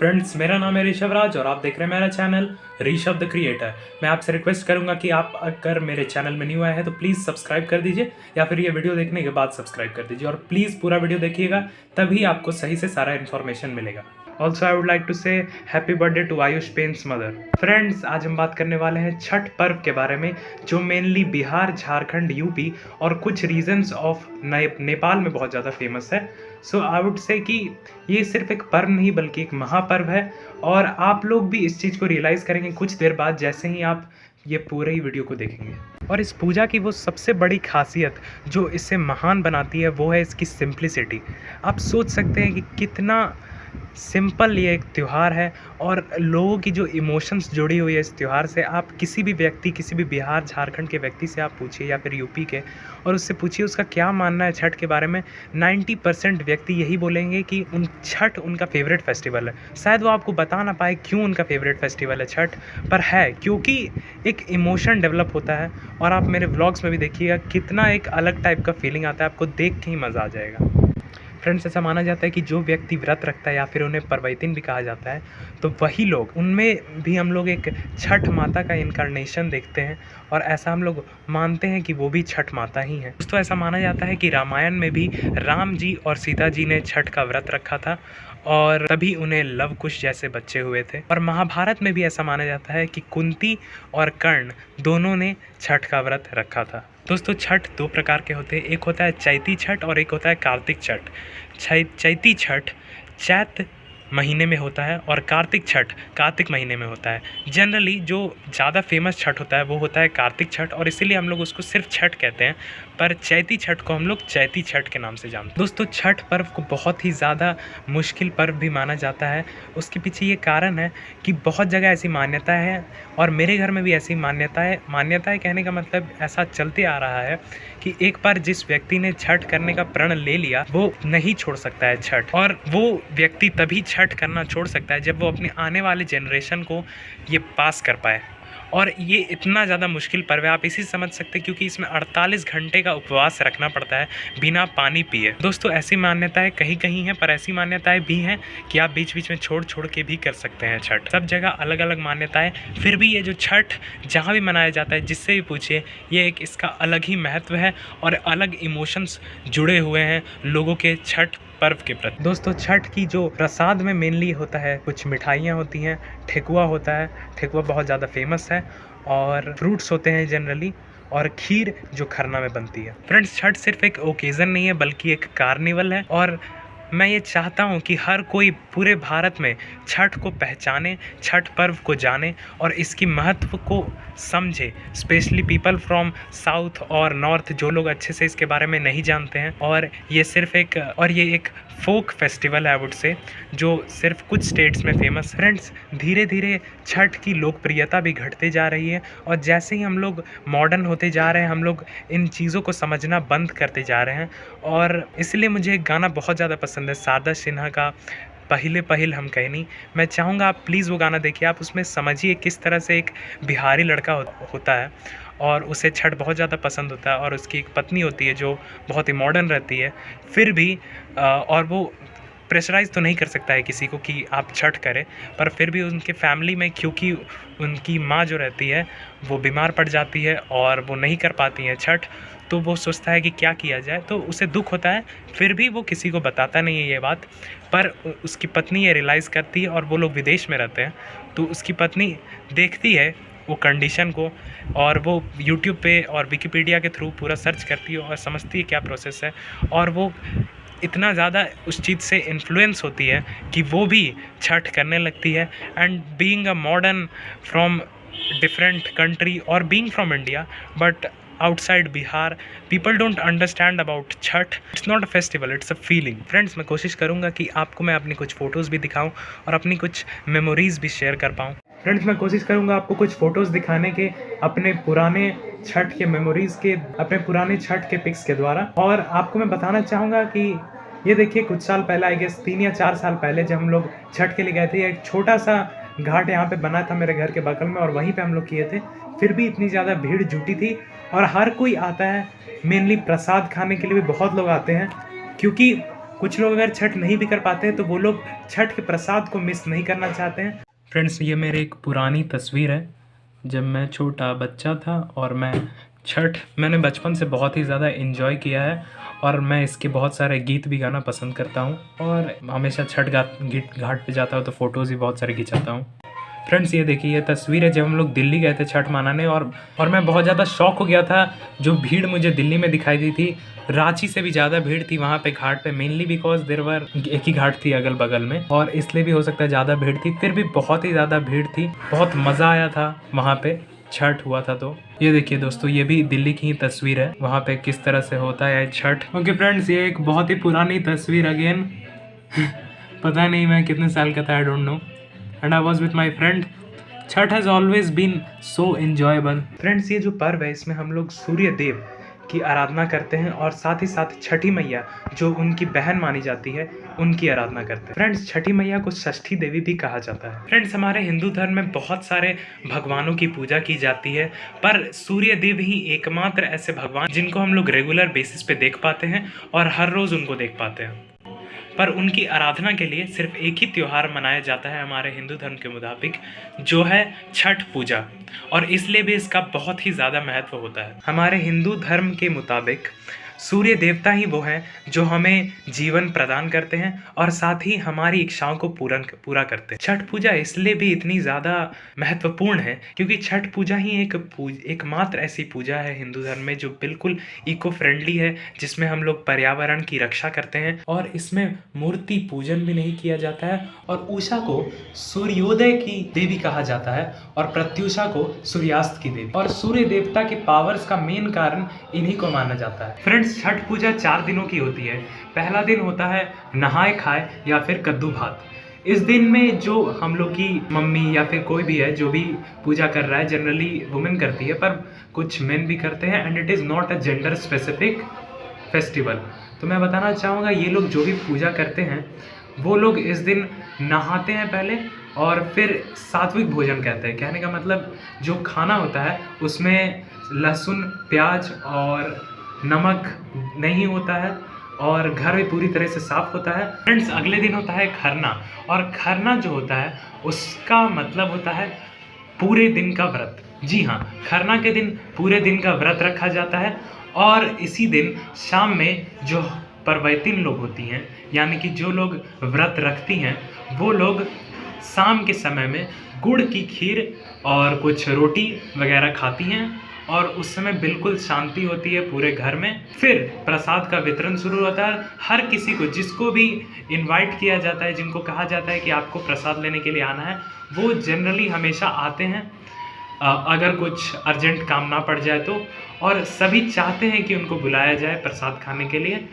Friends, मेरा नाम है ऋषभ राज और आप देख रहे हैं मेरा चैनल ऋषभ द क्रिएटर। मैं आपसे रिक्वेस्ट करूंगा कि आप अगर मेरे चैनल में न्यू आए हैं तो प्लीज़ सब्सक्राइब कर दीजिए, या फिर ये वीडियो देखने के बाद सब्सक्राइब कर दीजिए। और प्लीज़ पूरा वीडियो देखिएगा, तभी आपको सही से सारा इन्फॉर्मेशन मिलेगा। Also I would like to say happy birthday to Ayush पेन्स मदर। फ्रेंड्स, आज हम बात करने वाले हैं छठ पर्व के बारे में, जो मेनली बिहार, झारखंड, यूपी और कुछ रीजन्स ऑफ नेपाल में बहुत ज़्यादा फेमस है। सो आई वुड से कि ये सिर्फ एक पर्व नहीं बल्कि एक महापर्व है, और आप लोग भी इस चीज़ को रियलाइज़ करेंगे कुछ देर बाद जैसे ही आप ये पूरे ही वीडियो को देखेंगे। और इस पूजा की वो सबसे बड़ी खासियत जो इसे महान बनाती है वो है इसकी सिंप्लिसिटी। आप सोच सकते हैं कि कितना सिंपल ये एक त्यौहार है, और लोगों की जो इमोशंस जुड़ी हुई है इस त्यौहार से। आप किसी भी व्यक्ति, किसी भी बिहार, झारखंड के व्यक्ति से आप पूछिए या फिर यूपी के, और उससे पूछिए उसका क्या मानना है छठ के बारे में। 90% व्यक्ति यही बोलेंगे कि छठ उनका फेवरेट फेस्टिवल है। शायद वो आपको बता ना पाए क्यों उनका फेवरेट फेस्टिवल है छठ, पर है क्योंकि एक इमोशन डेवलप होता है। और आप मेरे व्लॉग्स में भी देखिएगा कितना एक अलग टाइप का फीलिंग आता है, आपको देख के ही मज़ा आ जाएगा। फ्रेंड्स, ऐसा माना जाता है कि जो व्यक्ति व्रत रखता है या फिर उन्हें परवैतिन भी कहा जाता है, तो वही लोग, उनमें भी हम लोग एक छठ माता का इनकारनेशन देखते हैं, और ऐसा हम लोग मानते हैं कि वो भी छठ माता ही हैं। दोस्तों, ऐसा माना जाता है कि रामायण में भी राम जी और सीता जी ने छठ का व्रत रखा था, और तभी उन्हें लव कुश जैसे बच्चे हुए थे। और महाभारत में भी ऐसा माना जाता है कि कुंती और कर्ण दोनों ने छठ का व्रत रखा था। दोस्तों, छठ दो प्रकार के होते हैं, एक होता है चैती छठ और एक होता है कार्तिक छठ। चैती छठ चैत महीने में होता है और कार्तिक छठ कार्तिक महीने में होता है। जनरली जो ज़्यादा फेमस छठ होता है वो होता है कार्तिक छठ, और इसीलिए हम लोग उसको सिर्फ छठ कहते हैं, पर चैती छठ को हम लोग चैती छठ के नाम से जानते हैं। दोस्तों, छठ पर्व को बहुत ही ज़्यादा मुश्किल पर्व भी माना जाता है। उसके पीछे ये कारण है कि बहुत जगह ऐसी मान्यता है, और मेरे घर में भी ऐसी मान्यता है कहने का मतलब ऐसा चलते आ रहा है कि एक बार जिस व्यक्ति ने छठ करने का प्रण ले लिया वो नहीं छोड़ सकता है छठ, और वो व्यक्ति तभी छठ करना छोड़ सकता है जब वो अपने आने वाले जनरेशन को ये पास कर पाए। और ये इतना ज़्यादा मुश्किल पर्व है, आप इसी समझ सकते हैं, क्योंकि इसमें 48 घंटे का उपवास रखना पड़ता है बिना पानी पिए। दोस्तों, ऐसी मान्यताएं कहीं कहीं हैं, पर ऐसी मान्यताएं भी हैं कि आप बीच बीच में छोड़ छोड़ के भी कर सकते हैं छठ। सब जगह अलग अलग मान्यताएं, फिर भी ये जो छठ जहाँ भी मनाया जाता है, जिससे भी पूछिए, ये एक इसका अलग ही महत्व है और अलग इमोशंस जुड़े हुए हैं लोगों के छठ पर्व के प्रति। दोस्तों, छठ की जो प्रसाद में मेनली होता है, कुछ मिठाइयाँ होती हैं, ठेकुआ होता है, ठेकुआ बहुत ज़्यादा फेमस है, और फ्रूट्स होते हैं जनरली, और खीर जो खरना में बनती है। फ्रेंड्स, छठ सिर्फ एक ओकेज़न नहीं है बल्कि एक कार्निवल है, और मैं ये चाहता हूँ कि हर कोई पूरे भारत में छठ को पहचाने, छठ पर्व को जाने और इसकी महत्व को समझे, स्पेशली पीपल फ्रॉम साउथ और नॉर्थ, जो लोग अच्छे से इसके बारे में नहीं जानते हैं। और ये एक फोक फेस्टिवल है, आई वुड से, जो सिर्फ कुछ स्टेट्स में फेमस। फ्रेंड्स, धीरे धीरे छठ की लोकप्रियता भी घटते जा रही है, और जैसे ही हम लोग मॉडर्न होते जा रहे हैं, हम लोग इन चीज़ों को समझना बंद करते जा रहे हैं। और इसलिए मुझे एक गाना बहुत ज़्यादा पसंद है, शारदा सिन्हा का पहिले पहिल हम कहनी। मैं चाहूँगा आप प्लीज़ वो गाना देखिए, आप उसमें समझिए किस तरह से एक बिहारी लड़का होता है और उसे छठ बहुत ज़्यादा पसंद होता है, और उसकी एक पत्नी होती है जो बहुत ही मॉडर्न रहती है, फिर भी और वो प्रेशराइज़ तो नहीं कर सकता है किसी को कि आप छठ करें, पर फिर भी उनके फैमिली में, क्योंकि उनकी माँ जो रहती है वो बीमार पड़ जाती है और वो नहीं कर पाती हैं छठ, तो वो सोचता है कि क्या किया जाए, तो उसे दुख होता है, फिर भी वो किसी को बताता नहीं है ये बात। पर उसकी पत्नी ये रियलाइज़ करती है, और वो लोग विदेश में रहते हैं, तो उसकी पत्नी देखती है वो कंडीशन को, और वो यूट्यूब पे और विकिपीडिया के थ्रू पूरा सर्च करती है और समझती है क्या प्रोसेस है, और वो इतना ज़्यादा उस चीज़ से इन्फ्लुएंस होती है कि वो भी छठ करने लगती है। And being a modern from different country और being from India, but outside Bihar, people don't understand about Chhath. It's not a festival, it's a feeling. Friends, मैं कोशिश करूँगा कि आपको मैं अपनी कुछ फ़ोटोज़ भी दिखाऊँ और अपनी कुछ मेमोरीज़ भी शेयर कर पाऊँ। फ्रेंड्स, मैं कोशिश करूँगा आपको कुछ फ़ोटोज़ दिखाने के, अपने पुराने छठ के मेमोरीज़ के, अपने पुराने छठ के पिक्स के द्वारा। और आपको मैं बताना चाहूँगा कि ये देखिए, कुछ साल पहले, आई गेस 3 या 4 साल पहले, जब हम लोग छठ के लिए गए थे, एक छोटा सा घाट यहाँ पे बना था मेरे घर के बगल में, और वहीं पे हम लोग किए थे। फिर भी इतनी ज़्यादा भीड़ जुटी थी, और हर कोई आता है, मेनली प्रसाद खाने के लिए भी बहुत लोग आते हैं, क्योंकि कुछ लोग अगर छठ नहीं भी कर पाते हैं तो वो लोग छठ के प्रसाद को मिस नहीं करना चाहते हैं। फ्रेंड्स, ये मेरी एक पुरानी तस्वीर है जब मैं छोटा बच्चा था और मैंने बचपन से बहुत ही ज़्यादा इन्जॉय किया है और मैं इसके बहुत सारे गीत भी गाना पसंद करता हूँ और हमेशा छठ घाट पे जाता हूँ तो फ़ोटोज़ भी बहुत सारे खिंचाता हूँ। फ्रेंड्स, ये देखिए, ये तस्वीर है जब हम लोग दिल्ली गए थे छठ मनाने और मैं बहुत ज़्यादा शॉक हो गया था। जो भीड़ मुझे दिल्ली में दिखाई दी थी, रांची से भी ज़्यादा भीड़ थी वहाँ पे घाट पे, मेनली बिकॉज देयर वर एक ही घाट थी अगल बगल में और इसलिए भी हो सकता है ज़्यादा भीड़ थी। फिर भी बहुत ही ज़्यादा भीड़ थी, बहुत मज़ा आया था वहाँ पे छठ हुआ था। तो ये देखिए दोस्तों, ये भी दिल्ली की ही तस्वीर है, वहाँ पे किस तरह से होता है छठ। ओके फ्रेंड्स, ये एक बहुत ही पुरानी तस्वीर अगेन पता नहीं मैं कितने साल का था, I don't know, and I was with my friend. Chhath has always been so enjoyable. Friends, ये जो पर्व है इसमें हम लोग सूर्य देव की आराधना करते हैं और साथ ही साथ छठी मैया जो उनकी बहन मानी जाती है उनकी आराधना करते हैं। फ्रेंड्स, छठी मैया को षष्ठी देवी भी कहा जाता है। फ्रेंड्स, हमारे हिंदू धर्म में बहुत सारे भगवानों की पूजा की जाती है, पर सूर्य देव ही एकमात्र ऐसे भगवान जिनको हम लोग रेगुलर बेसिस पे देख पाते हैं और हर रोज़ उनको देख पाते हैं। पर उनकी आराधना के लिए सिर्फ एक ही त्यौहार मनाया जाता है हमारे हिंदू धर्म के मुताबिक, जो है छठ पूजा, और इसलिए भी इसका बहुत ही ज़्यादा महत्व होता है। हमारे हिंदू धर्म के मुताबिक सूर्य देवता ही वो हैं जो हमें जीवन प्रदान करते हैं और साथ ही हमारी इच्छाओं को पूरा करते हैं। छठ पूजा इसलिए भी इतनी ज़्यादा महत्वपूर्ण है क्योंकि छठ पूजा ही एकमात्र ऐसी पूजा है हिंदू धर्म में जो बिल्कुल इको फ्रेंडली है, जिसमें हम लोग पर्यावरण की रक्षा करते हैं और इसमें मूर्ति पूजन भी नहीं किया जाता है। और उषा को सूर्योदय की देवी कहा जाता है और प्रत्युषा को सूर्यास्त की देवी, और सूर्य देवता के पावर्स का मेन कारण इन्हीं को माना जाता है। फ्रेंड्स, छठ पूजा 4 दिनों की होती है। पहला दिन होता है नहाए खाए या फिर कद्दू भात। इस दिन में जो हम लोग की मम्मी या फिर कोई भी है जो भी पूजा कर रहा है, जनरली वुमेन करती है पर कुछ मेन भी करते हैं, and it is not a gender specific festival. तो मैं बताना चाहूँगा, ये लोग जो भी पूजा करते हैं वो लोग इस दिन नहाते हैं पहले और फिर सात्विक भोजन कहते हैं। कहने का मतलब जो खाना होता है उसमें लहसुन, प्याज और नमक नहीं होता है और घर भी पूरी तरह से साफ होता है। फ्रेंड्स, अगले दिन होता है खरना, और खरना जो होता है उसका मतलब होता है पूरे दिन का व्रत। जी हाँ, खरना के दिन पूरे दिन का व्रत रखा जाता है और इसी दिन शाम में जो परवैतिन लोग होती हैं, यानी कि जो लोग व्रत रखती हैं, वो लोग शाम के समय में गुड़ की खीर और कुछ रोटी वगैरह खाती हैं और उस समय बिल्कुल शांति होती है पूरे घर में। फिर प्रसाद का वितरण शुरू होता है। हर किसी को, जिसको भी इनवाइट किया जाता है, जिनको कहा जाता है कि आपको प्रसाद लेने के लिए आना है, वो जनरली हमेशा आते हैं अगर कुछ अर्जेंट काम ना पड़ जाए तो, और सभी चाहते हैं कि उनको बुलाया जाए प्रसाद खाने के लिए,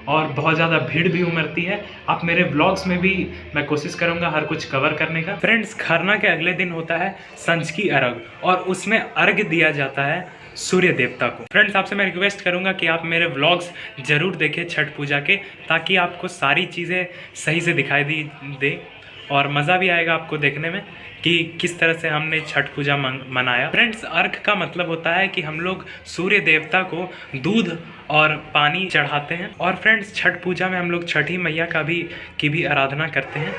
और बहुत ज़्यादा भीड़ भी उमड़ती है। आप मेरे व्लॉग्स में भी मैं कोशिश करूँगा हर कुछ कवर करने का। फ्रेंड्स, खरना के अगले दिन होता है संझ की अर्घ, और उसमें अर्घ दिया जाता है सूर्य देवता को। फ्रेंड्स, आपसे मैं रिक्वेस्ट करूँगा कि आप मेरे व्लॉग्स ज़रूर देखें छठ पूजा के, ताकि आपको सारी चीज़ें सही से दिखाई दे और मज़ा भी आएगा आपको देखने में कि किस तरह से हमने छठ पूजा मनाया। फ्रेंड्स, अर्घ का मतलब होता है कि हम लोग सूर्य देवता को दूध और पानी चढ़ाते हैं। और फ्रेंड्स, छठ पूजा में हम लोग छठी मैया की भी आराधना करते हैं।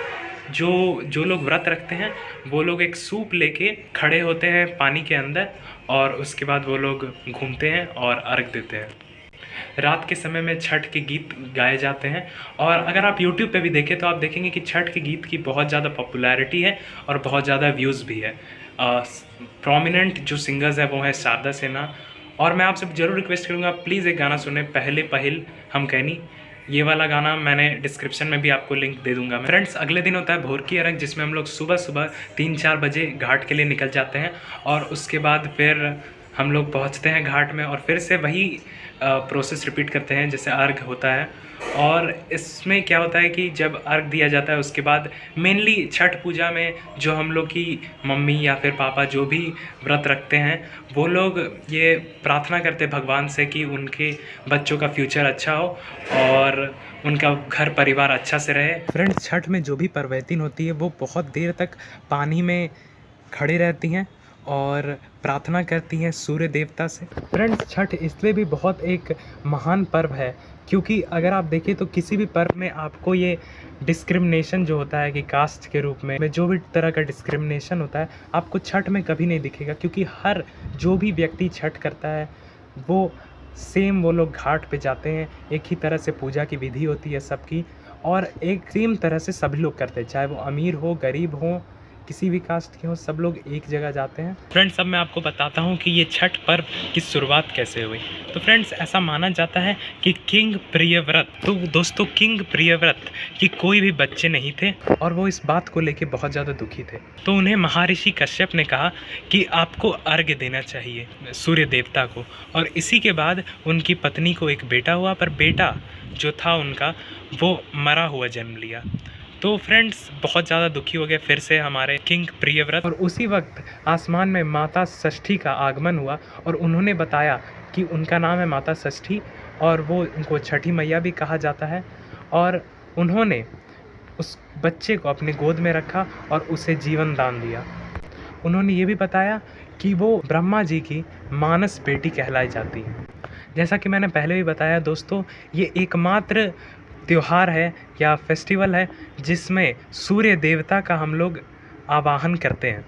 जो लोग व्रत रखते हैं वो लोग एक सूप लेके खड़े होते हैं पानी के अंदर, और उसके बाद वो लोग घूमते हैं और अर्घ देते हैं। रात के समय में छठ के गीत गाए जाते हैं, और अगर आप YouTube पे भी देखें तो आप देखेंगे कि छठ के गीत की बहुत ज़्यादा पॉपुलैरिटी है और बहुत ज़्यादा व्यूज़ भी है। प्रोमिनेंट जो सिंगर्स है वो है शारदा सिन्हा, और मैं आपसे ज़रूर रिक्वेस्ट करूँगा प्लीज़ एक गाना सुने, पहले पहिल हम कहनी। ये वाला गाना मैंने डिस्क्रिप्शन में भी आपको लिंक दे दूंगा। फ्रेंड्स, अगले दिन होता है भोर की अर्घ, जिसमें हम लोग सुबह सुबह 3-4 बजे घाट के लिए निकल जाते हैं, और उसके बाद फिर हम लोग पहुंचते हैं घाट में और फिर से वही प्रोसेस रिपीट करते हैं जैसे अर्घ होता है। और इसमें क्या होता है कि जब अर्घ दिया जाता है उसके बाद मेनली छठ पूजा में जो हम लोग की मम्मी या फिर पापा जो भी व्रत रखते हैं वो लोग ये प्रार्थना करते हैं भगवान से कि उनके बच्चों का फ्यूचर अच्छा हो और उनका घर परिवार अच्छा से रहे। फ्रेंड्स, छठ में जो भी परवैतिन होती है वो बहुत देर तक पानी में खड़ी रहती हैं और प्रार्थना करती हैं सूर्य देवता से। फ्रेंड्स, छठ इसलिए भी बहुत एक महान पर्व है क्योंकि अगर आप देखें तो किसी भी पर्व में आपको ये डिस्क्रिमिनेशन जो होता है कि कास्ट के रूप में जो भी तरह का डिस्क्रिमिनेशन होता है आपको छठ में कभी नहीं दिखेगा, क्योंकि हर जो भी व्यक्ति छठ करता है वो सेम, वो लोग घाट पे जाते हैं, एक ही तरह से पूजा की विधि होती है सबकी, और एक सेम तरह से सभी लोग करते हैं, चाहे वो अमीर हो गरीब हो किसी भी कास्ट के हो, सब लोग एक जगह जाते हैं। फ्रेंड्स, अब मैं आपको बताता हूँ कि ये छठ पर्व की शुरुआत कैसे हुई। तो फ्रेंड्स, ऐसा माना जाता है कि किंग प्रियव्रत, तो दोस्तों किंग प्रियव्रत की कोई भी बच्चे नहीं थे और वो इस बात को लेके बहुत ज़्यादा दुखी थे। तो उन्हें महर्षि कश्यप ने कहा कि आपको अर्घ्य देना चाहिए सूर्य देवता को, और इसी के बाद उनकी पत्नी को एक बेटा हुआ, पर बेटा जो था उनका वो मरा हुआ जन्म लिया। तो फ्रेंड्स, बहुत ज़्यादा दुखी हो गए फिर से हमारे किंग प्रियव्रत, और उसी वक्त आसमान में माता षष्ठी का आगमन हुआ और उन्होंने बताया कि उनका नाम है माता षष्ठी और वो उनको छठी मैया भी कहा जाता है। और उन्होंने उस बच्चे को अपने गोद में रखा और उसे जीवन दान दिया। उन्होंने ये भी बताया कि वो ब्रह्मा जी की मानस बेटी कहलाई जाती है। जैसा कि मैंने पहले भी बताया दोस्तों, ये एकमात्र त्योहार है या फेस्टिवल है जिसमें सूर्य देवता का हम लोग आवाहन करते हैं।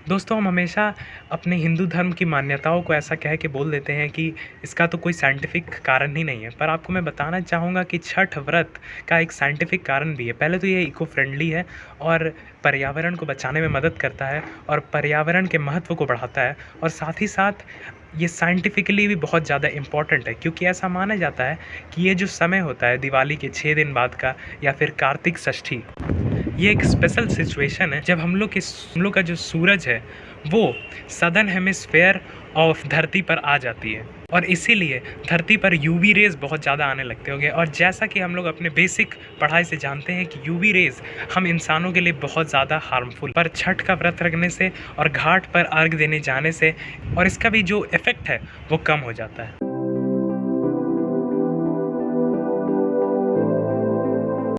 दोस्तों, हम हमेशा अपने हिंदू धर्म की मान्यताओं को ऐसा कह के बोल देते हैं कि इसका तो कोई साइंटिफिक कारण ही नहीं है, पर आपको मैं बताना चाहूँगा कि छठ व्रत का एक साइंटिफिक कारण भी है। पहले तो ये इको फ्रेंडली है और पर्यावरण को बचाने में मदद करता है और पर्यावरण के महत्व को बढ़ाता है, और साथ ही साथ ये साइंटिफिकली भी बहुत ज़्यादा इम्पॉर्टेंट है, क्योंकि ऐसा माना जाता है कि ये जो समय होता है दिवाली के 6 दिन बाद का या फिर कार्तिक षष्ठी, ये एक स्पेशल सिचुएशन है जब हम लोग का जो सूरज है वो सदर्न हेमिस्फेयर ऑफ धरती पर आ जाती है, और इसीलिए धरती पर यूवी रेज़ बहुत ज़्यादा आने लगते होंगे। और जैसा कि हम लोग अपने बेसिक पढ़ाई से जानते हैं कि यूवी रेज़ हम इंसानों के लिए बहुत ज़्यादा हार्मफुल, पर छठ का व्रत रखने से और घाट पर अर्घ देने जाने से और इसका भी जो इफ़ेक्ट है वो कम हो जाता है।